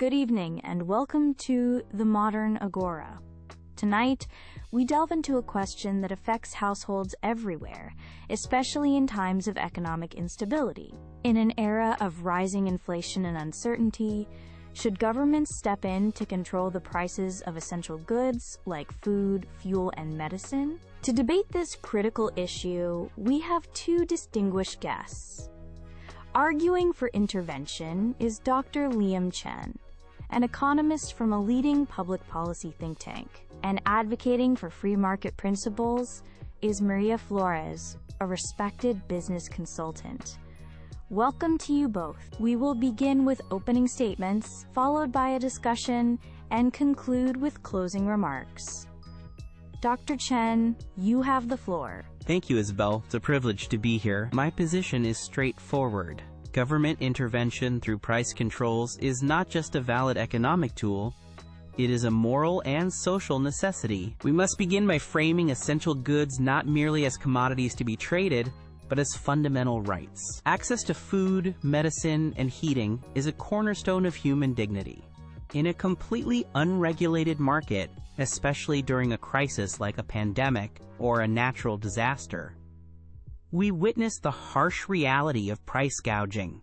Good evening and welcome to the Modern Agora. Tonight, we delve into a question that affects households everywhere, especially in times of economic instability. In an era of rising inflation and uncertainty, should governments step in to control the prices of essential goods like food, fuel, and medicine? To debate this critical issue, we have two distinguished guests. Arguing for intervention is Dr. Liam Chen, an economist from a leading public policy think tank, and advocating for free market principles is Maria Flores, a respected business consultant. Welcome to you both. We will begin with opening statements, followed by a discussion, and conclude with closing remarks. Dr. Chen, you have the floor. Thank you, Isabel. It's a privilege to be here. My position is straightforward. Government intervention through price controls is not just a valid economic tool, it is a moral and social necessity. We must begin by framing essential goods not merely as commodities to be traded, but as fundamental rights. Access to food, medicine, and heating is a cornerstone of human dignity. In a completely unregulated market, especially during a crisis like a pandemic or a natural disaster, we witness the harsh reality of price gouging.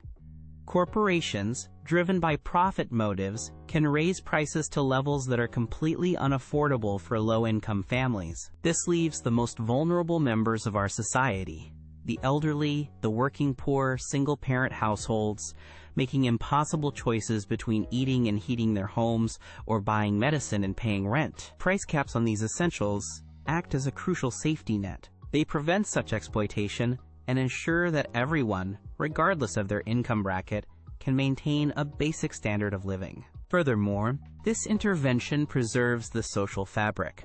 Corporations, driven by profit motives, can raise prices to levels that are completely unaffordable for low-income families. This leaves the most vulnerable members of our society, the elderly, the working poor, single-parent households, making impossible choices between eating and heating their homes or buying medicine and paying rent. Price caps on these essentials act as a crucial safety net. They prevent such exploitation and ensure that everyone, regardless of their income bracket, can maintain a basic standard of living. Furthermore, this intervention preserves the social fabric.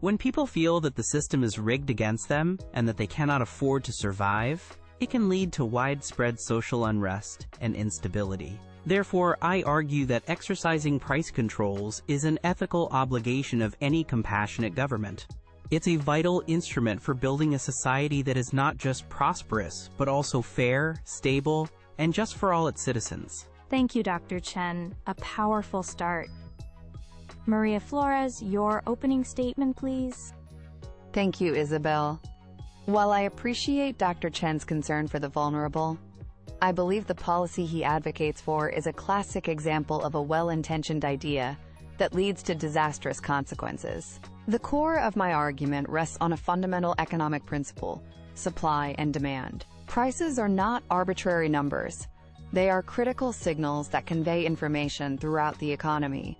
When people feel that the system is rigged against them and that they cannot afford to survive, it can lead to widespread social unrest and instability. Therefore, I argue that exercising price controls is an ethical obligation of any compassionate government. It's a vital instrument for building a society that is not just prosperous, but also fair, stable, and just for all its citizens. Thank you, Dr. Chen. A powerful start. Maria Flores, your opening statement, please. Thank you, Isabel. While I appreciate Dr. Chen's concern for the vulnerable, I believe the policy he advocates for is a classic example of a well-intentioned idea that leads to disastrous consequences. The core of my argument rests on a fundamental economic principle: supply and demand. Prices are not arbitrary numbers. They are critical signals that convey information throughout the economy.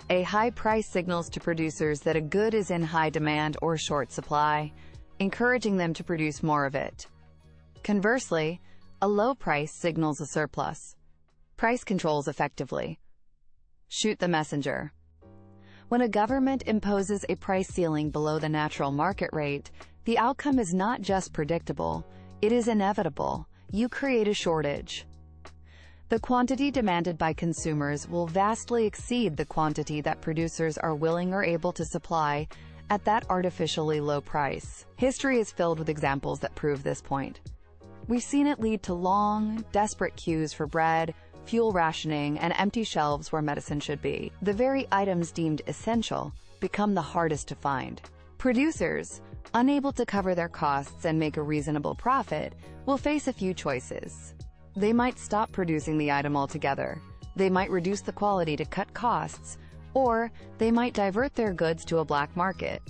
A high price signals to producers that a good is in high demand or short supply, encouraging them to produce more of it. Conversely, a low price signals a surplus. Price controls effectively shoot the messenger. When a government imposes a price ceiling below the natural market rate, the outcome is not just predictable, it is inevitable. You create a shortage. The quantity demanded by consumers will vastly exceed the quantity that producers are willing or able to supply at that artificially low price. History is filled with examples that prove this point. We've seen it lead to long, desperate queues for bread, fuel rationing, and empty shelves where medicine should be. The very items deemed essential become the hardest to find. Producers, unable to cover their costs and make a reasonable profit, will face a few choices. They might stop producing the item altogether, they might reduce the quality to cut costs, or they might divert their goods to a black market.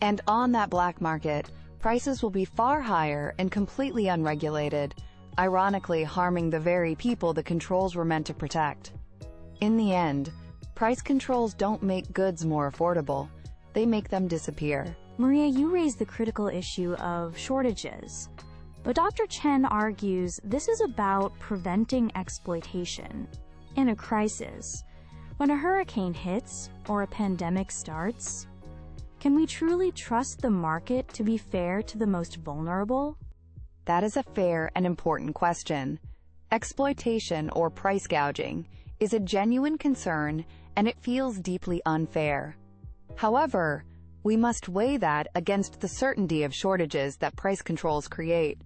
And on that black market, prices will be far higher and completely unregulated, ironically harming the very people the controls were meant to protect. In the end, price controls don't make goods more affordable, they make them disappear. Maria, you raised the critical issue of shortages, but Dr. Chen argues this is about preventing exploitation. In a crisis, when a hurricane hits or a pandemic starts, can we truly trust the market to be fair to the most vulnerable? That is a fair and important question. Exploitation or price gouging is a genuine concern, and it feels deeply unfair. However, we must weigh that against the certainty of shortages that price controls create.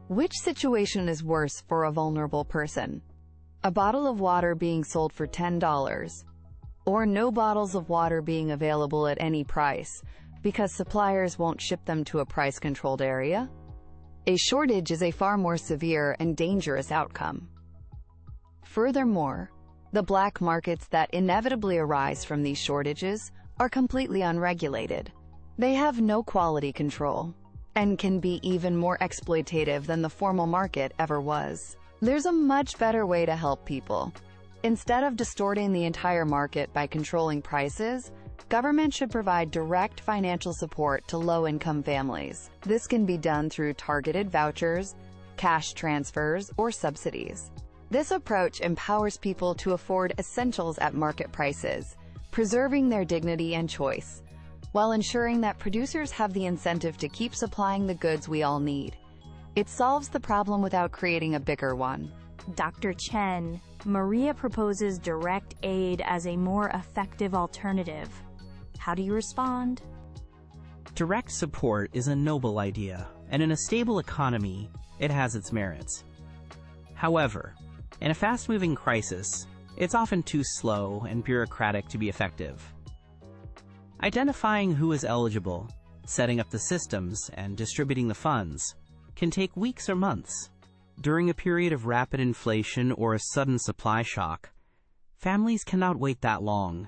Which situation is worse for a vulnerable person? A bottle of water being sold for $10, or no bottles of water being available at any price because suppliers won't ship them to a price-controlled area? A shortage is a far more severe and dangerous outcome. Furthermore, the black markets that inevitably arise from these shortages are completely unregulated. They have no quality control and can be even more exploitative than the formal market ever was. There's a much better way to help people. Instead of distorting the entire market by controlling prices, government should provide direct financial support to low-income families. This can be done through targeted vouchers, cash transfers, or subsidies. This approach empowers people to afford essentials at market prices, preserving their dignity and choice, while ensuring that producers have the incentive to keep supplying the goods we all need. It solves the problem without creating a bigger one. Dr. Chen, Maria proposes direct aid as a more effective alternative. How do you respond? Direct support is a noble idea, and in a stable economy, it has its merits. However, in a fast-moving crisis, it's often too slow and bureaucratic to be effective. Identifying who is eligible, setting up the systems, and distributing the funds can take weeks or months. During a period of rapid inflation or a sudden supply shock, families cannot wait that long.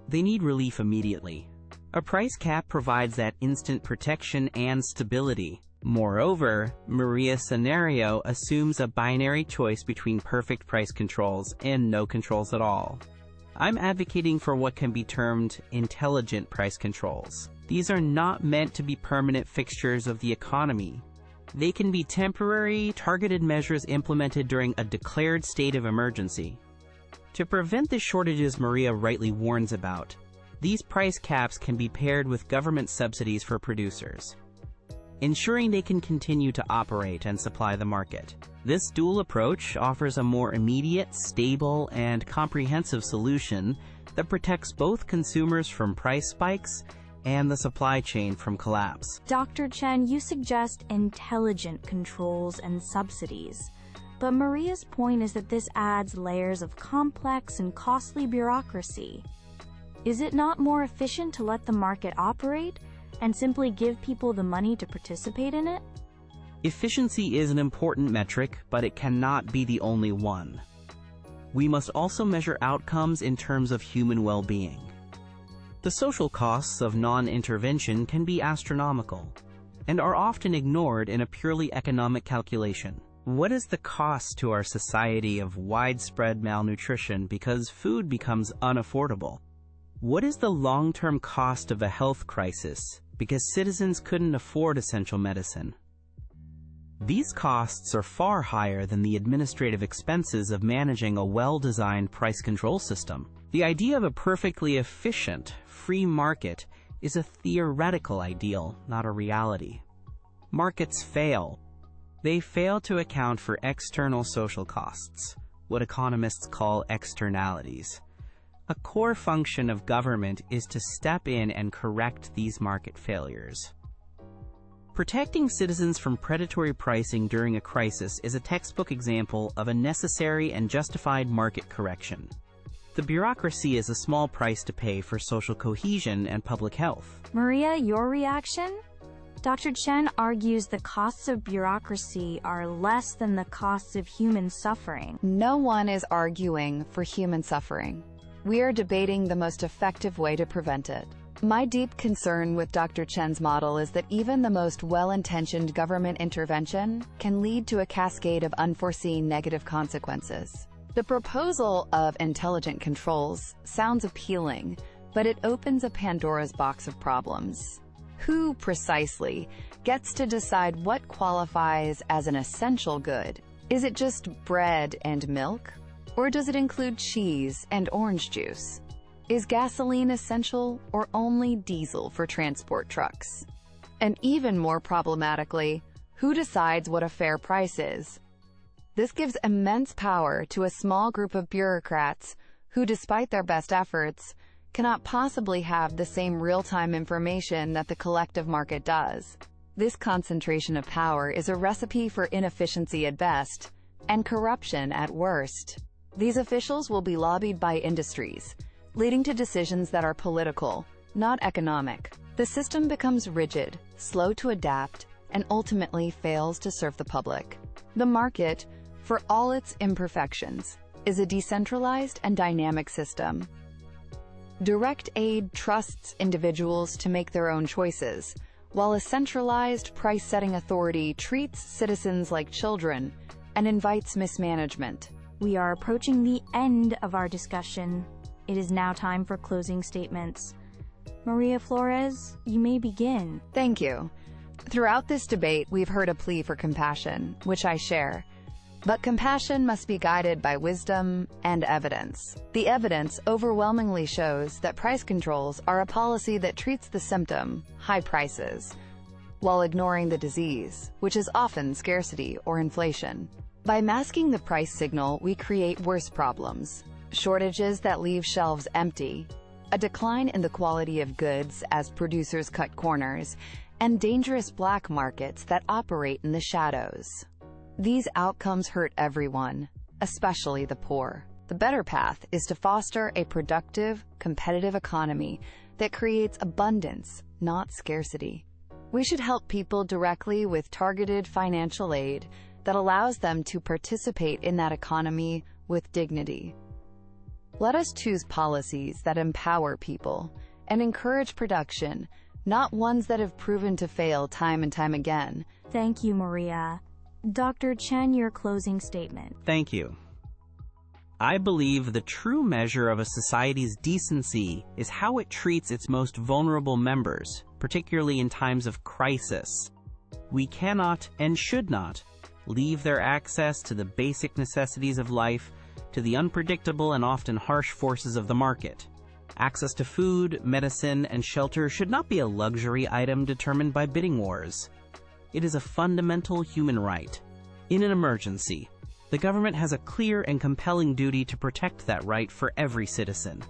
They need relief immediately. A price cap provides that instant protection and stability. Moreover, Maria's scenario assumes a binary choice between perfect price controls and no controls at all. I'm advocating for what can be termed intelligent price controls. These are not meant to be permanent fixtures of the economy. They can be temporary, targeted measures implemented during a declared state of emergency. To prevent the shortages Maria rightly warns about, these price caps can be paired with government subsidies for producers, ensuring they can continue to operate and supply the market. This dual approach offers a more immediate, stable, and comprehensive solution that protects both consumers from price spikes and the supply chain from collapse. Dr. Chen, you suggest intelligent controls and subsidies, but Maria's point is that this adds layers of complex and costly bureaucracy. Is it not more efficient to let the market operate and simply give people the money to participate in it? Efficiency is an important metric, but it cannot be the only one. We must also measure outcomes in terms of human well-being. The social costs of non-intervention can be astronomical and are often ignored in a purely economic calculation. What is the cost to our society of widespread malnutrition because food becomes unaffordable? What is the long-term cost of a health crisis because citizens couldn't afford essential medicine? These costs are far higher than the administrative expenses of managing a well-designed price control system. The idea of a perfectly efficient, free market is a theoretical ideal, not a reality. Markets fail. They fail to account for external social costs, what economists call externalities. A core function of government is to step in and correct these market failures. Protecting citizens from predatory pricing during a crisis is a textbook example of a necessary and justified market correction. The bureaucracy is a small price to pay for social cohesion and public health. Maria, your reaction? Dr. Chen argues the costs of bureaucracy are less than the costs of human suffering. No one is arguing for human suffering. We are debating the most effective way to prevent it. My deep concern with Dr. Chen's model is that even the most well-intentioned government intervention can lead to a cascade of unforeseen negative consequences. The proposal of intelligent controls sounds appealing, but it opens a Pandora's box of problems. Who, precisely, gets to decide what qualifies as an essential good? Is it just bread and milk? Or does it include cheese and orange juice? Is gasoline essential or only diesel for transport trucks? And even more problematically, who decides what a fair price is? This gives immense power to a small group of bureaucrats who, despite their best efforts, cannot possibly have the same real-time information that the collective market does. This concentration of power is a recipe for inefficiency at best and corruption at worst. These officials will be lobbied by industries, leading to decisions that are political, not economic. The system becomes rigid, slow to adapt, and ultimately fails to serve the public. The market, for all its imperfections, is a decentralized and dynamic system. Direct aid trusts individuals to make their own choices, while a centralized price-setting authority treats citizens like children and invites mismanagement. We are approaching the end of our discussion. It is now time for closing statements. Maria Flores, you may begin. Thank you. Throughout this debate, we've heard a plea for compassion, which I share. But compassion must be guided by wisdom and evidence. The evidence overwhelmingly shows that price controls are a policy that treats the symptom, high prices, while ignoring the disease, which is often scarcity or inflation. By masking the price signal, we create worse problems: shortages that leave shelves empty, a decline in the quality of goods as producers cut corners, and dangerous black markets that operate in the shadows. These outcomes hurt everyone, especially the poor. The better path is to foster a productive, competitive economy that creates abundance, not scarcity. We should help people directly with targeted financial aid that allows them to participate in that economy with dignity. Let us choose policies that empower people and encourage production, not ones that have proven to fail time and time again. Thank you, Maria. Dr. Chen, your closing statement. Thank you. I believe the true measure of a society's decency is how it treats its most vulnerable members, particularly in times of crisis. We cannot and should not leave their access to the basic necessities of life to the unpredictable and often harsh forces of the market. Access to food, medicine, and shelter should not be a luxury item determined by bidding wars. It is a fundamental human right. In an emergency, the government has a clear and compelling duty to protect that right for every citizen.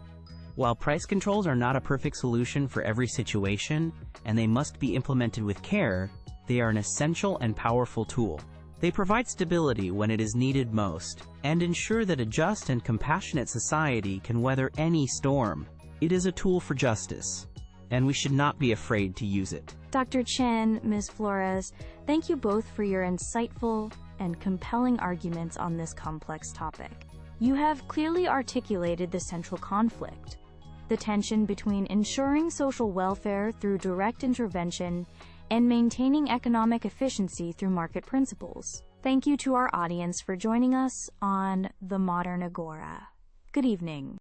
While price controls are not a perfect solution for every situation, and they must be implemented with care, they are an essential and powerful tool. They provide stability when it is needed most, and ensure that a just and compassionate society can weather any storm. It is a tool for justice, and we should not be afraid to use it. Dr. Chen, Ms. Flores, thank you both for your insightful and compelling arguments on this complex topic. You have clearly articulated the central conflict, the tension between ensuring social welfare through direct intervention and maintaining economic efficiency through market principles. Thank you to our audience for joining us on The Modern Agora. Good evening.